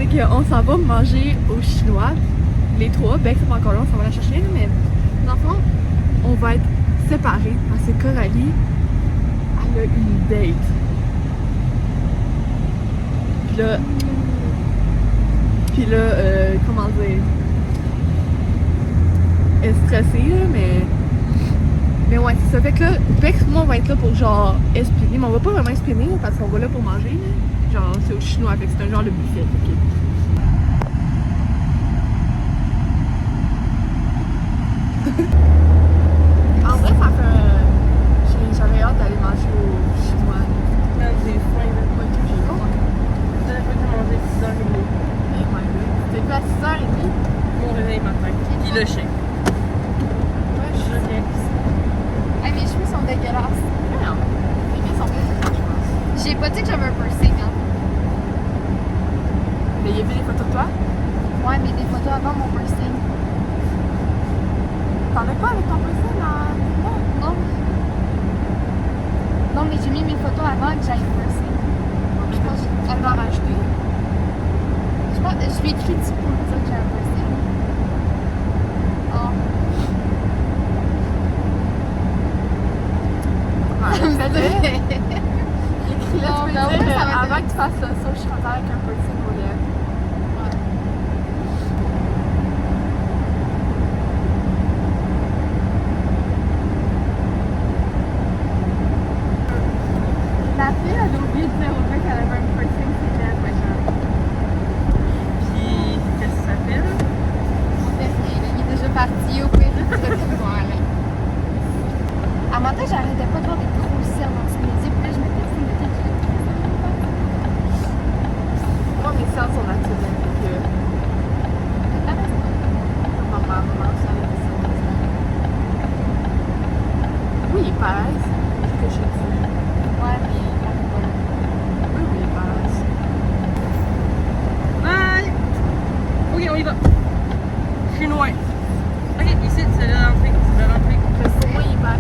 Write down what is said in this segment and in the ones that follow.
qu'on s'en va manger au chinois. Les trois, Bex c'est pas encore là, on s'en va la chercher, mais dans le fond, on va être séparés parce que Coralie, elle a une date. Puis là, comment dire, elle est stressée, là, mais ouais, c'est ça. Fait que là, Bex, moi, on va être là pour genre espionner, mais on va pas vraiment espionner là, parce qu'on va là pour manger. Là. Genre, c'est au chinois, fait que c'est un genre de buffet. Okay. En vrai, ça fait. J'avais hâte d'aller manger au chinois. Là, j'ai faim, là. Moi, tout, j'ai faim. La dernière fois que j'ai mangé 6h30. Oh my god. T'es pas à 6h30? Mon réveil matin. Puis le chien. Ouais, je reviens. Ah, mes cheveux sont dégueulasses. Non. Les miens sont bien je pense. J'ai pas dit que j'avais un piercing, hein. Mais il y avait des photos de toi? Ouais, mais des photos avant mon piercing. T'en as pas avec ton piercing là? Non. Non. Non, mais j'ai mis mes photos avant que j'aille au piercing. Je pense que Elle va en rajouter. je lui ai écrit dessus pour lui dire que j'ai un piercing. Oh. Écris-le, tu Non, peux ben dire ouais, ça va avant que tu fasses ça, je suis rentrée avec un piercing au lèvres. La fille, elle a oublié de dire au gars qu'elle avait un piercing, c'est elle maintenant. Puis, qu'est-ce que ça fait, là? Mon piercing, il est déjà parti au pire. Voilà. À matin, j'arrêtais pas de voir des gros cernes dans ce midi, puis là, je me disais, mais t'es qui? Moi, mes seins sont naturels, donc maman, ça allait des seins naturels. Oui, il paraît, c'est ce que j'ai dit. Ouais, mais Oui, il paraît. Bye! Ok, on y va. Chinois. Ok, ici, c'est l'entrée. C'est l'entrée. Mais pour moi, il paraît.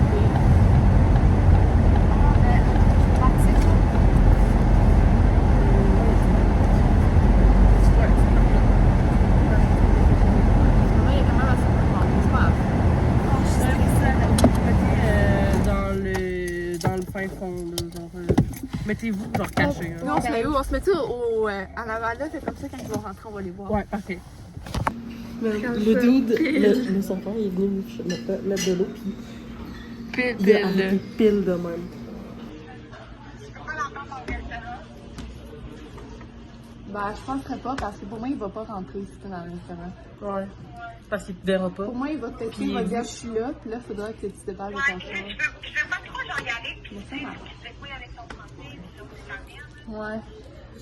Maman, il y a quand même assez de monde, c'est pas grave. Dans le fin fond, là, genre. Mettez-vous, genre caché. Nous, on se met où? On se met en avant là, c'est comme ça quand ils vont rentrer, on va les voir. Ouais, parfait. Le dude, le serveur, il est venu me mettre de l'eau, puis il a arrêté pile de même. Bah, je penserais pas parce que pour moi, il va pas rentrer si t'es dans le restaurant. Ouais. Parce qu'il te verra pas. Pour moi, il va te texter, il va dire je suis là, puis là, il faudra que tu te départes de ton char. Je veux pas trop genre y aller, puis Mais ça marche. je vais avec ton français, puis ça vous faire bien. Ouais.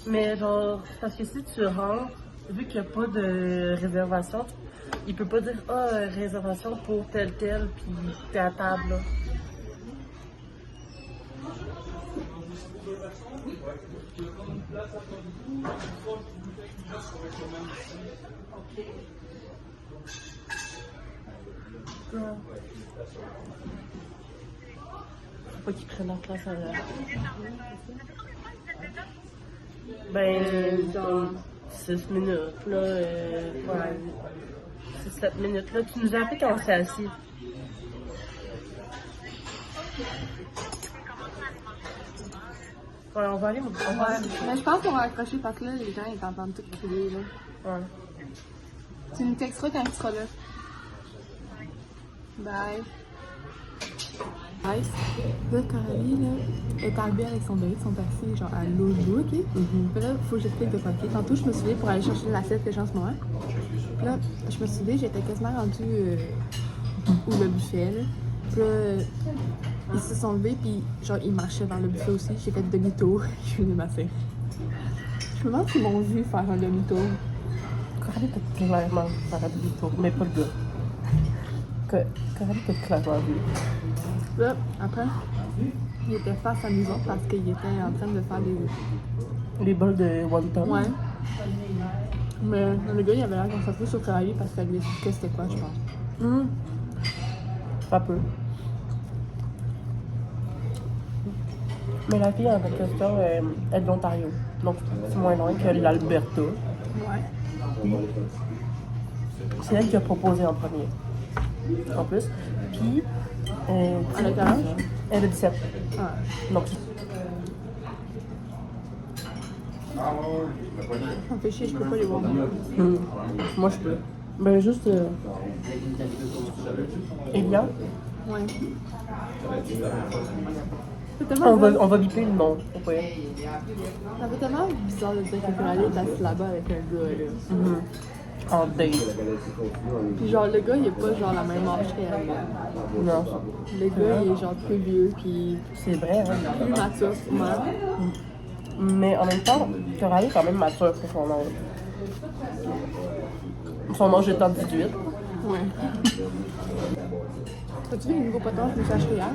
Mais genre, parce que si tu rentres, vu qu'il n'y a pas de réservation, il peut pas dire réservation pour tel, puis t'es à table là. Faut pas qu'ils prennent leur place à la... Ben, dans 6 minutes, là, ouais, 6-7 minutes, là, tu nous as appelé quand on s'est assis. Ouais, on va aller, on va aller. Mais je pense qu'on va accrocher parce que là, les gens, ils t'entendent tout crier, là. Ouais. Tu nous texteras quand tu seras là. Bye. Nice. Là, Coralie, là, est arrivée avec son bébé de son taxi, genre à l'autre bout, ok? Puis là, faut que j'explique de quoi, ok? Tantôt, je me suis levée pour aller chercher l'assiette que j'ai en ce moment. Puis là, je me suis levée, j'étais quasiment rendue où le buffet, là. Puis là, ils se sont levés, puis genre, ils marchaient vers le buffet aussi. J'ai fait demi-tour, je suis venue m'asseoir. Je me demande s'ils m'ont vu faire un demi-tour. Coralie peut clairement faire un demi-tour, mais pas le gars. Coralie peut clairement vu. Là, après, il était face à nous autres parce qu'il était en train de faire Les bols de wonton. Ouais. Mais le gars, il avait l'air concentré sur Coralie parce qu'elle lui expliquait c'était quoi, je pense. Pas peu. Mais la fille en question, elle est de l'Ontario. Donc, c'est moins loin que l'Alberta. Ouais. C'est elle qui a proposé en premier. En plus. Puis, Elle a quel âge? elle a 17. Ah. Donc, Ça me fait chier, je peux pas les voir. moi, je peux. Ben, juste. Elia, Ouais. C'est tellement on va biper le nom. Faut pas. Ça fait tellement bizarre de dire que Coralie est assise là-bas avec un gars, là. En date. Puis genre, le gars, il est pas genre la même âge qu'elle. Non. Le gars, il est genre plus vieux, puis C'est vrai, hein. plus mature, sûrement. Mais en même temps, Coralie est quand même mature pour son âge. Son âge étant 18. Ouais. As-tu vu les nouveaux potons que je me suis acheté hier?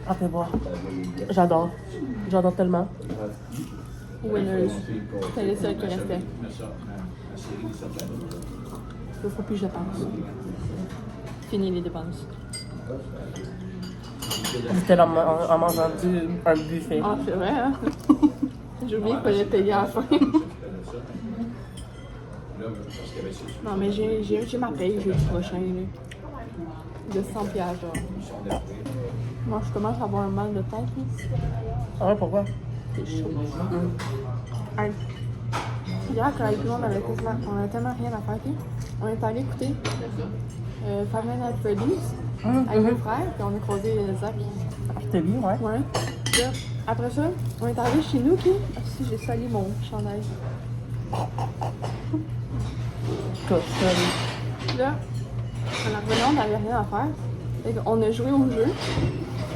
Ah, fais voir. J'adore. J'adore tellement. Winners. C'était les seuls qui restaient. Il faut plus que je pense. Fini les dépenses. C'était en mangeant un buffet. Ah, c'est vrai, hein? J'ai oublié qu'il fallait payer à la fin. Non, mais j'ai ma paye jeudi prochain, là. De 100 $, genre. Moi, je commence à avoir un mal de tête, là. Ah ouais, pourquoi? C'est chaud. Hey. Hier, quand avec tout le monde, on avait tellement rien à faire, tu sais. On est allé écouter Five Nights at Freddy's avec mon frère, puis on a croisé Zach. Je t'ai vu, ouais. Ouais. Puis là, après ça, on est arrivé chez nous, puis si j'ai sali mon chandail. Puis là, en revenant, on n'avait rien à faire. Fait qu'on a joué au jeu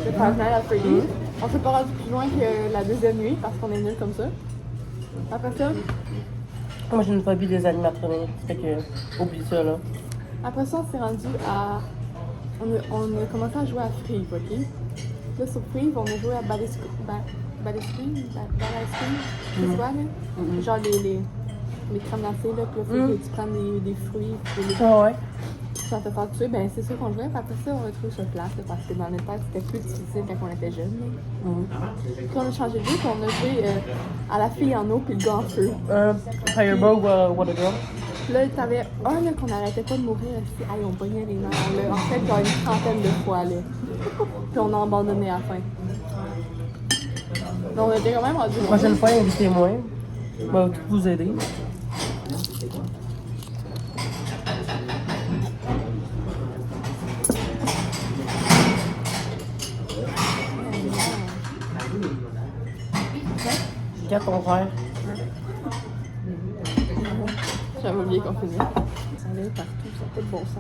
de Five Nights at Freddy's. On s'est pas rendu plus loin que la deuxième nuit parce qu'on est nuls comme ça. Après ça, Moi, j'ai une phobie des animatroniques. Fait que, oublie ça, là. Après ça, on s'est rendu à. On a commencé à jouer à Frive, ok? Là, sur Frive, on a joué à Balescreen, tu vois, là? Genre les crèmes glacées, là, puis là, faut que tu prennes des fruits pour les. Ah ouais. Ça te fait tuer, ben c'est ça qu'on jouait. Puis après ça, on a trouvé sur place, là, parce que dans notre tête, c'était plus difficile quand on était jeunes. Puis on a changé de jeu, puis on a joué à la fille en eau, puis le gars en feu. Fireball, what a girl. Là, t'avais un là, qu'on n'arrêtait pas de mourir. Puis, hey, on pognait les nerfs. Là. En fait, genre une trentaine de fois. Là. Puis on a abandonné à la fin. Donc, on était quand même rendu. La prochaine fois, invitez-moi. Je vais tout vous aider. Regarde ton verre. J'avais oublié qu'on finit. Ça allait partout, ça n'a pas de bon sens.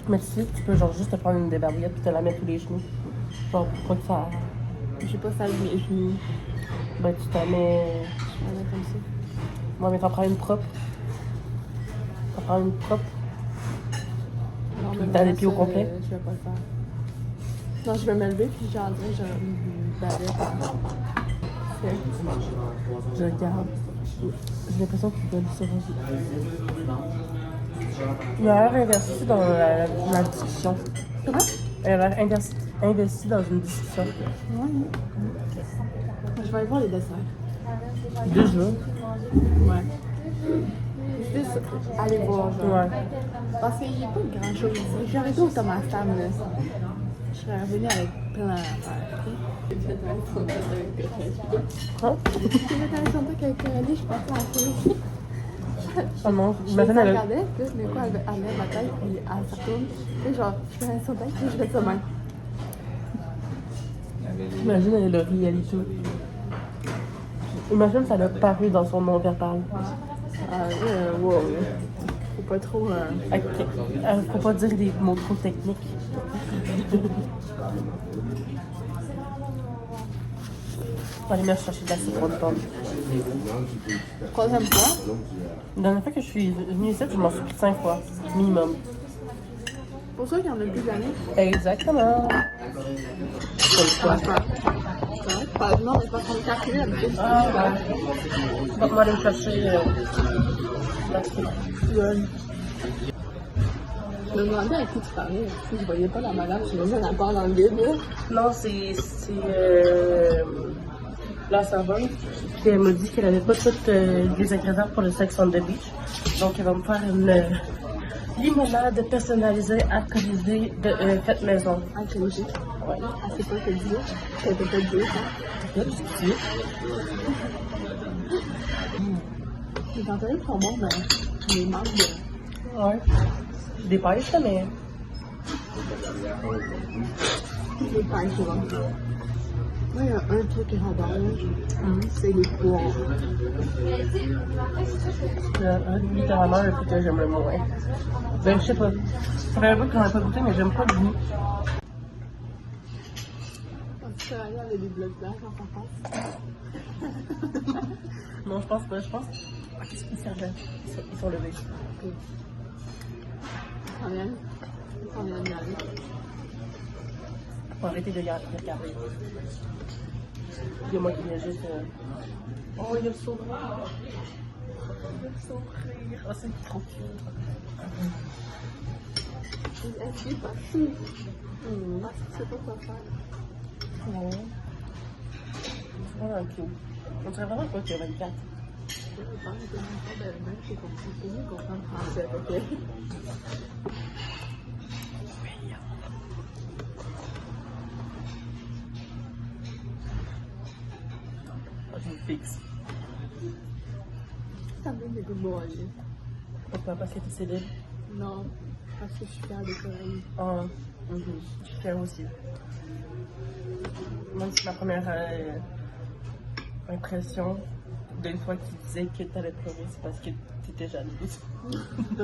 Mais tu sais, tu peux genre juste te prendre une débarbouillette puis te la mettre sous les genoux. Genre, pour pas que ça. J'ai pas sali mes genoux. Ben, tu t'en mets. Je vais mettre comme ça. Moi, mais t'en prends une propre. T'en prends une propre. Non, Puis mais t'as les moi, pieds au ça, complet? Je vais pas le faire. Non, je vais me lever puis j'en dirais, j'ai Je regarde. J'ai l'impression qu'il veut se ranger. Il a l'air investi dans la discussion. Comment? Il a l'air investi dans une discussion. Ouais. Je vais aller voir les desserts. Déjà. Ouais. Juste aller voir, genre. Ouais. Parce qu'il n'y a pas grand chose ici. Je suis arrêtée au Thomas Tam, là. Je serais revenue avec plein d'affaires. J'ai fait un contact avec Coralie. Hein? J'ai fait un contact avec Coralie, je pensais à la fille. Oh non, Je imagine elle a... regardais, puis là, de quoi elle lève ma tête, puis elle se retourne. Puis genre, je fais un contact, puis je fais ça même. Imagine elle a ri, elle et tout. Imagine ça l'a paru dans son nom verbal. Wow. Faut pas trop. Ok. Faut pas dire des mots trop techniques. On va aller me chercher de la citron de pomme. Troisième fois. La dernière fois que je suis venue ici, je m'en suis pris 5 fois. Minimum. Pour ça qu'il y en a plus d'années. Exactement. Pas non, mais pas qu'on est calculé avec Ah ouais. Bon, moi aller me chercher la citron. Je me demandais à qui tu parlais. Si je voyais pas la madame, je me disais, elle parle dans le vide, là. Non, c'est la serveuse qui elle m'a dit qu'elle avait pas tous les ingrédients pour le Sex on the Beach. Donc, elle va me faire une limonade personnalisée, alcoolisée, faite maison. Alcoolique. Ouais. Elle sait pas te dire. Elle peut pas te dire, hein. Les cantonais sont bons, mais les manques de... Ouais. Des pêches, mais. Les pêches, c'est bon. Moi, il y a un truc que j'adore, c'est les poires. C'est littéralement le truc que j'aime le moins. Ben, je sais pas. Ça fait un peu que j'en ai pas goûté, mais j'aime pas le goût. Tu peux aller avec des blocs blancs quand ça passe. Non, je pense pas, je pense. Ils servent. Ils sont levés. Ils s'en viennent. Ils s'en viennent d'y aller. Faut arrêter de regarder. Il y a moi qui viens juste. Oh, il y a le sourire. Il y a le sourire. Oh, c'est trop cute. Elle suit partout. Parce que tu sais pas quoi faire. Ouais. C'est vraiment cute. On dirait vraiment quoi qu'il y a 24. Je pense que c'est comme ça. C'est mieux qu'on parle français, ok? Je me fixe. Ça me donne des goûts de boire. Pourquoi? Parce que tu sais libre? Non, parce que je suis fière des Coréens. Ah, je suis fière aussi. Même si ma première impression d'une fois qu'il disait que tu allais pleurer, c'est parce que tu étais jalouse. Tu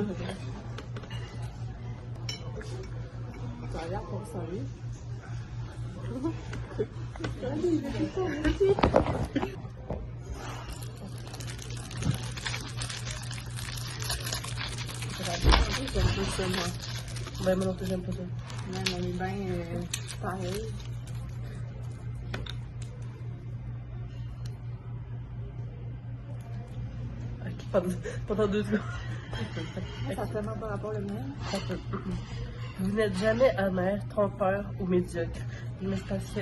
as l'air pour ça, oui. J'aime pas ça, moi. Ben, moi non plus, j'aime pas ça. Même on est bien pareil. Ok, pendant 2 secondes. Ça fait tellement pas rapport le même. Vous n'êtes jamais amer, trompeur ou médiocre. Mais c'est parce que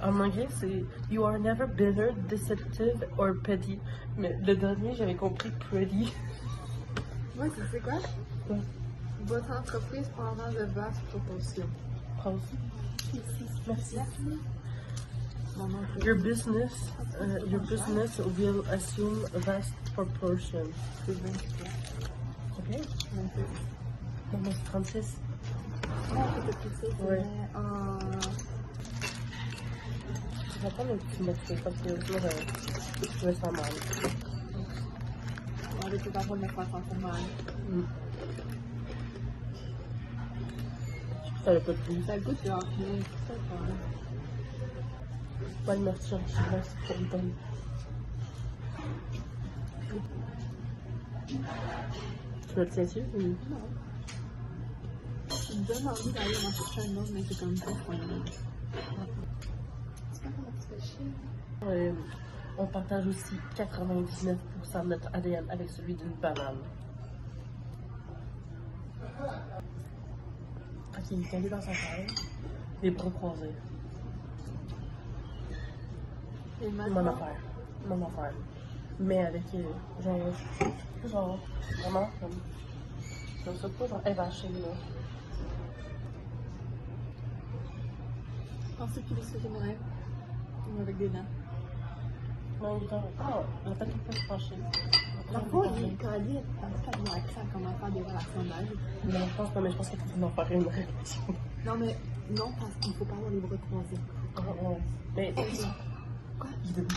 en anglais, c'est You are never bitter, deceptive or petty. Mais le dernier, j'avais compris pretty. Moi, tu sais quoi? Ouais. Votre entreprise prendra de vastes proportions. Prends. Merci. Mon nom, c'est Your business will assume vast proportions. c'est 28. Ok? 28. Non, mais c'est 36. Ah, c'était plus ça. Ouais. Je vais prendre un petit morceau parce que sinon, je me sens mal. On avait tout à fait mettre en mal. Ça n'a pas de plus. Ça goûte genre rien. C'est ça, quand même. Ouais, merci, je reste pour une bonne. Tu veux le tiens-tu? Non. Ça me donne envie d'aller m'en chercher un autre, mais c'est comme ça, je crois. C'est pas comment tu fais chier. On partage aussi 99% de notre ADN avec celui d'une banane. Ok, il est calé dans sa taille, les bras croisés. Et Mon affaire. Mais avec, genre, vraiment, comme ça, pas genre évaché, là. Pensez qu'il est sur une rêve. Ou avec des dents. Non, genre, la tête est pas penchée. Parfois, il est collé. Parce qu'elle m'a accès à comment faire des relations d'âge. Non, je pense pas, mais je pense qu'il faut en faire une réflexion. Non, mais non, parce qu'il faut pas avoir les bras croisés. Ouais. Mais, Quoi? il est debout.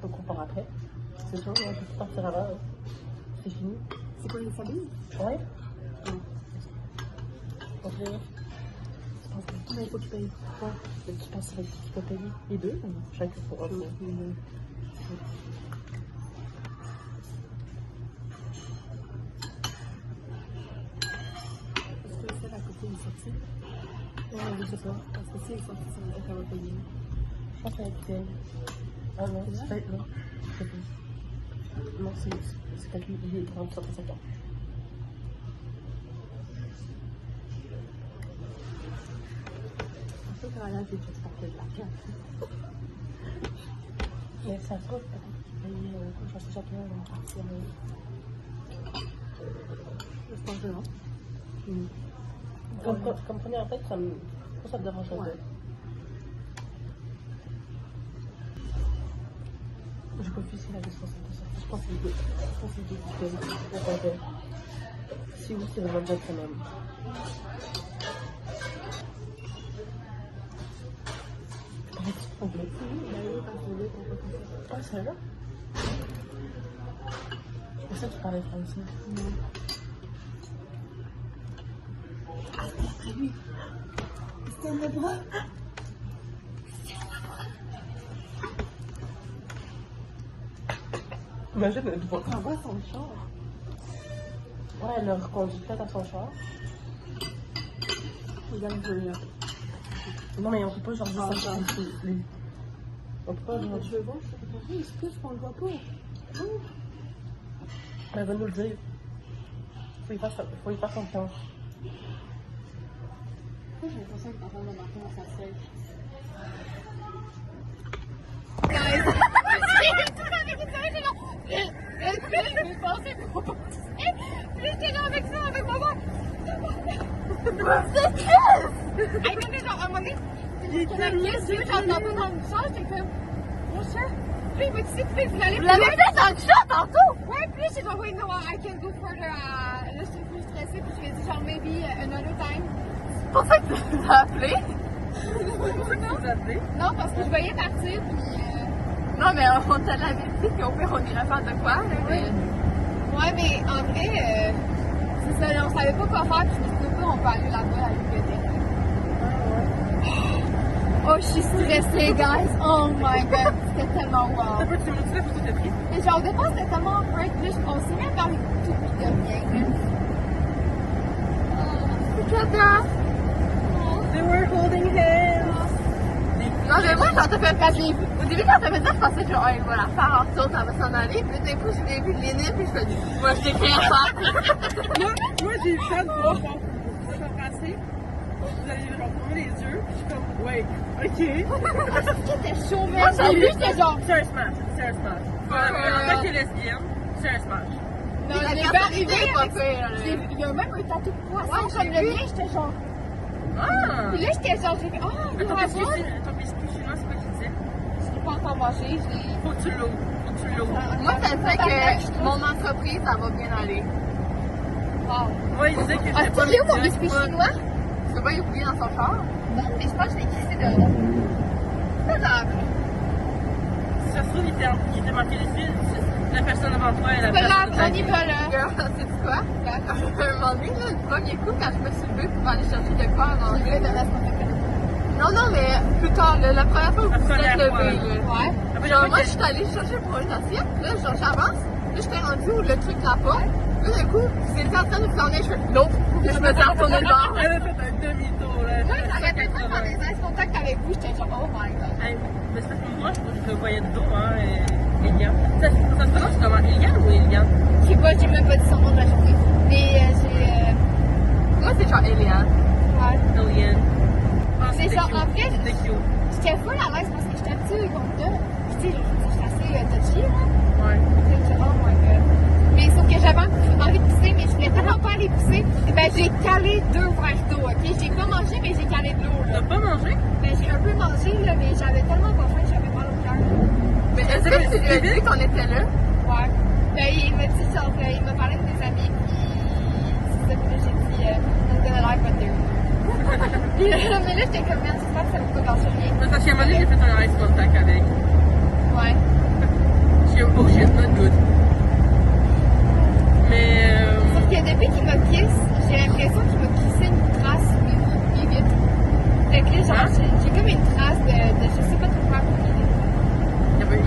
Donc on part après. C'est sûr, on peut tout partir avant. C'est fini. C'est quoi, il s'habille? Ouais. Non. Ok. Mais il faut qu'il paye. Ouais. Mais tu penses qu'il faut payer les deux ou chacun pour un peu? Est-ce que celle à côté est sortie? Ouais, je sais pas. Parce que si elle est sortie, ça veut dire qu'elle va payer. Je pense qu'elle est belle. Ah non, c'est peut-être là. Non, c'est calculé, il est 35 ans. Je sais que Ryan, c'est juste pour que la carte. Mais ça coûte, je pense que chacun va partir. Je pense que non. Comme première tête, ça me dérange pas. Ouais. Je confie si la distance de ça. Je pense que c'est deux si oui, c'est vraiment bien quand même. Ah, c'est là? Je pensais que tu parlais français. Non. C'était le bras. Imagine le droit. On voit son char. Ouais, elle leur conduit peut-être à son char. Regarde, Julien. Non, mais on peut pas genre dire Ah, ça. ça. On peut pas genre. Je veux voir, je sais pas. Il se pousse qu'on le voit pas. Elle va nous le dire. Faut y faire confiance. J'ai l'impression que t'es en train de marquer dans sa selle. J'étais là avec ça, avec maman. Hey, non, mais genre, à un moment donné, j'entends pas dans le char, j'étais comme, mon chat. Puis il m'a dit, tu sais, vous allez. Vous l'avez fait dans le chat tantôt? Ouais, puis j'ai dit, wait, no, I can go further. Là, j'étais plus stressée, puis je lui ai dit, genre, maybe another time. C'est pour ça que tu nous as appelé. Non, parce que je voyais partir, puis. Non, mais on te l'avait dit qu'au pire, on irait faire de quoi, là, mais... Ouais, mais en vrai, c'est ça, on savait pas quoi faire, puis je me suis dit, on peut aller là-bas à la bibliothèque. Oh, je suis stressée, guys. Oh my god, c'était tellement wow. Tu me dis la photo de prise? Et genre, au départ, c'était tellement awkward, puis là, on s'est mis à parler de tout, puis de rien. They were holding hands. Non, mais moi, quand t'as fait... Au début, quand t'as fait ça, je pensais que, oh, il va la faire en retour, ça va s'en aller. Puis d'un coup, j'ai vu Lénine, puis je fais, moi, je t'écris à ça. Moi, j'ai eu le temps de voir quand vous passer. Vous allez leur fermer les yeux. Je suis comme, ouais, ok. C'était chaud, mais Moi, au début, j'étais genre. C'est un smash. C'est un smash. En tant que lesbienne, c'est un smash. Non, La je l'ai pas personnalité arrivé est pas avec ça. pire, là. Il y a même un tatou de poisson Ouais, comme j'ai le vu. mien, j'étais genre. Ah! Puis là, j'étais genre, j'ai fait, oh, il Ton va biscuit avoir. chinois, c'est quoi qu'il disait? Je l'ai pas encore mangé, je l'ai. Faut que tu l'ouvres. Faut que tu l'ouvres. Moi, ça fait que mon entreprise, ça va bien aller. Wow. Moi, il disait que Ah, j'étais pas tu l'as où mon médium. biscuit chinois? Tu peux pas y oublier dans son char. Non, mais je pense que je l'ai glissé dedans. C'est grave. Si ça se trouve, il était marqué dessus. La personne avant toi, elle a C'est pas grave, on y va là. Girl, sais-tu quoi? À un moment donné, là, le premier coup, quand je me suis levée pour aller chercher de quoi à Je manger. l'ai de la semaine. Non, non, mais plus tard, là, la première fois où La vous êtes première levée, fois. là. Ouais. Après, Genre, moi, je suis allée chercher pour une assiette, puis là, genre, j'avance, là, j'étais rendue où le truc là pas. Là, d'un coup, c'est en train de me tourner, je fais, non, puis je me suis retournée le bord. Elle a fait un demi-tour, là. Moi, j'avais fait ça dans des eyes contact avec vous, j'étais genre, oh my god. Hey, mais c'est parce que moi, je te voyais de dos, hein, Eliane. Ça se prononce comment? Eliane ou Eliane? Je sais pas, j'ai même pas dit son nom de la journée. Mais j'ai. Moi, c'est genre Eliane. Ouais. Eliane. Ah, Mais c'était genre, cute. en fait, C'était cute. j'étais full à l'aise parce que j'étais habituée comme ça. Puis, tu sais, j'étais assez touchy, là. Ouais. J'étais oh my god. Mais sauf que j'avais envie de pousser, mais je voulais tellement pas aller pousser. Ben, j'ai calé 2 verres d'eau, ok? J'ai pas mangé, mais j'ai calé de l'eau, là. T'as pas mangé? Ben, j'ai un peu mangé, là, mais j'avais tellement pas faim que j'avais mal au cœur. Mais est-ce que tu lui as dit qu'on était là? Ouais. Ben, il m'a dit, genre, il m'a parlé de mes amis, puis c'est ça, puis là, j'ai dit, I'm gonna like what they're doing. Mais là, j'étais comme, merde, j'espère que ça me coûte dans rien. Mais parce qu'à un moment donné, j'ai fait un ice contact avec. Ouais. J'ai oh shit, not good. Mais. Sauf que depuis qu'il me kiss, j'ai l'impression qu'il m'a kissé une trace de vite. Fait que là, genre, Hein? j'ai comme une trace de je sais pas trop quoi pour vite. Il y avait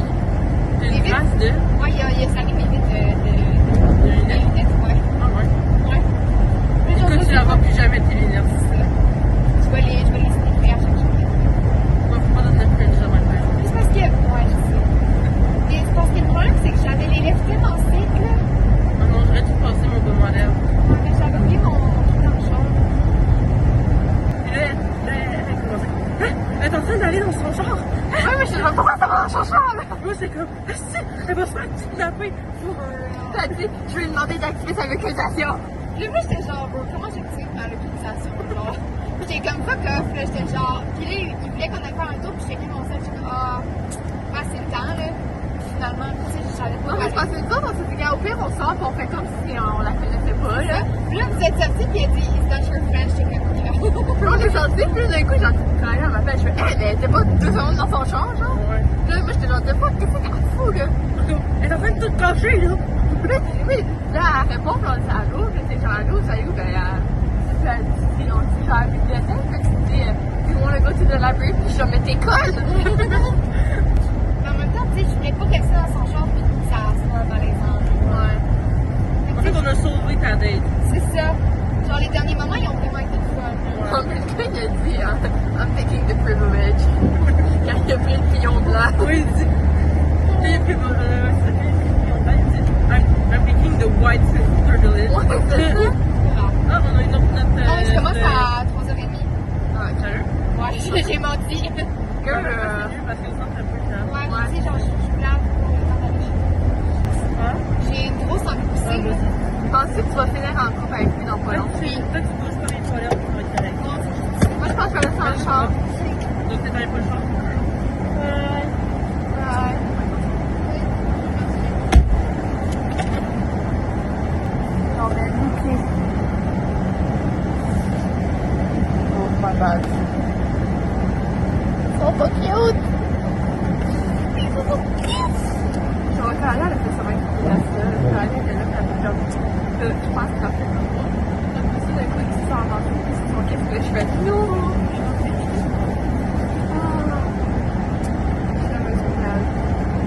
une Vite. trace de. Ouais, il y a ça arrive vite de lunettes. lunettes, ouais. Ah ouais. Ouais. Mais genre, Écoute, je tu sais n'auras pas. plus jamais tes lunettes. C'est ça. Je vais les sniffer à chaque jour. Moi, faut pas donner de cringe, jamais. ça va, Chanchal! Moi, c'est comme, ah, si, elle va se faire kidnapper pour T'as dit, je vais lui demander d'activer sa localisation. Puis moi, j'étais genre, bro, comment j'active ma localisation? Genre, j'étais comme fuck off, là, j'étais genre. Puis là, il voulait qu'on aille faire un tour, puis j'étais mon sel, j'étais comme, c'est le temps, là. Puis finalement, tu sais, je savais pas. Non, mais c'est parce que nous autres, on s'est dit, gars, au pire, on sort, puis on fait comme si on la connaissait pas, là. Puis là, vous êtes sortis, puis il a dit, is that your friend? J'étais comme, Puis on est sortis, puis d'un coup, j'ai entendu quand elle m'appelle, je fais, elle était pas 2 secondes dans son champ, genre. Ouais. Puis là, moi, j'étais genre, de fuck, qu'est-ce qu'elle fout, là? Elle est en train de tout cacher, là. Puis là, oui, là, elle répond, puis on dit, allô, puis c'est genre, allô, salut, ben, puis on dit, genre, bibliothèque, puis tu dis, you wanna go to the library, puis je suis genre, mais t'es conne! Mais en même temps, tu sais, je voulais pas qu'elle soit dans son char, puis que ça soit malaisant. Ouais. En fait, on a sauvé ta date. C'est ça. Genre, les derniers moments, ils ont vraiment été fun. En plus, quand il a dit, I'm taking the privilege, quand il a pris le pion blanc. Oui, il dit. Il a pris I'm picking the white privilege. Ouais, c'est ça. Ah, on a une autre note. Non, je commence à 3h30. Ah, sérieux? Ouais, j'ai menti. Girl, C'est mieux parce que le centre un peu calme. Ouais, mais tu sais, genre, je suis plate pour le temps d'aller chez Hein? nous. J'ai une grosse envie de pousser, là. penses-tu que tu vas finir en couple avec lui dans pas long? Oui. Toi, tu bouges pas les toilettes pour être correct. Moi, je pense que je vais laisser dans le char. Donc, t'es dans pas le char. Non, mais ok. Oh my god. Ils sont pas cute! Ils sont pas cute! Je vais quand elle a fait ça va être la seule. Quand elle est là, elle a comme. Je pense qu'elle a fait comme ça. Après ça, d'un coup, ils sont en entrée, puis ils sont qu'est-ce que je fais? Non!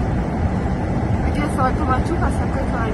Ok, ça va être pour un tout parce qu'après, ça va aller.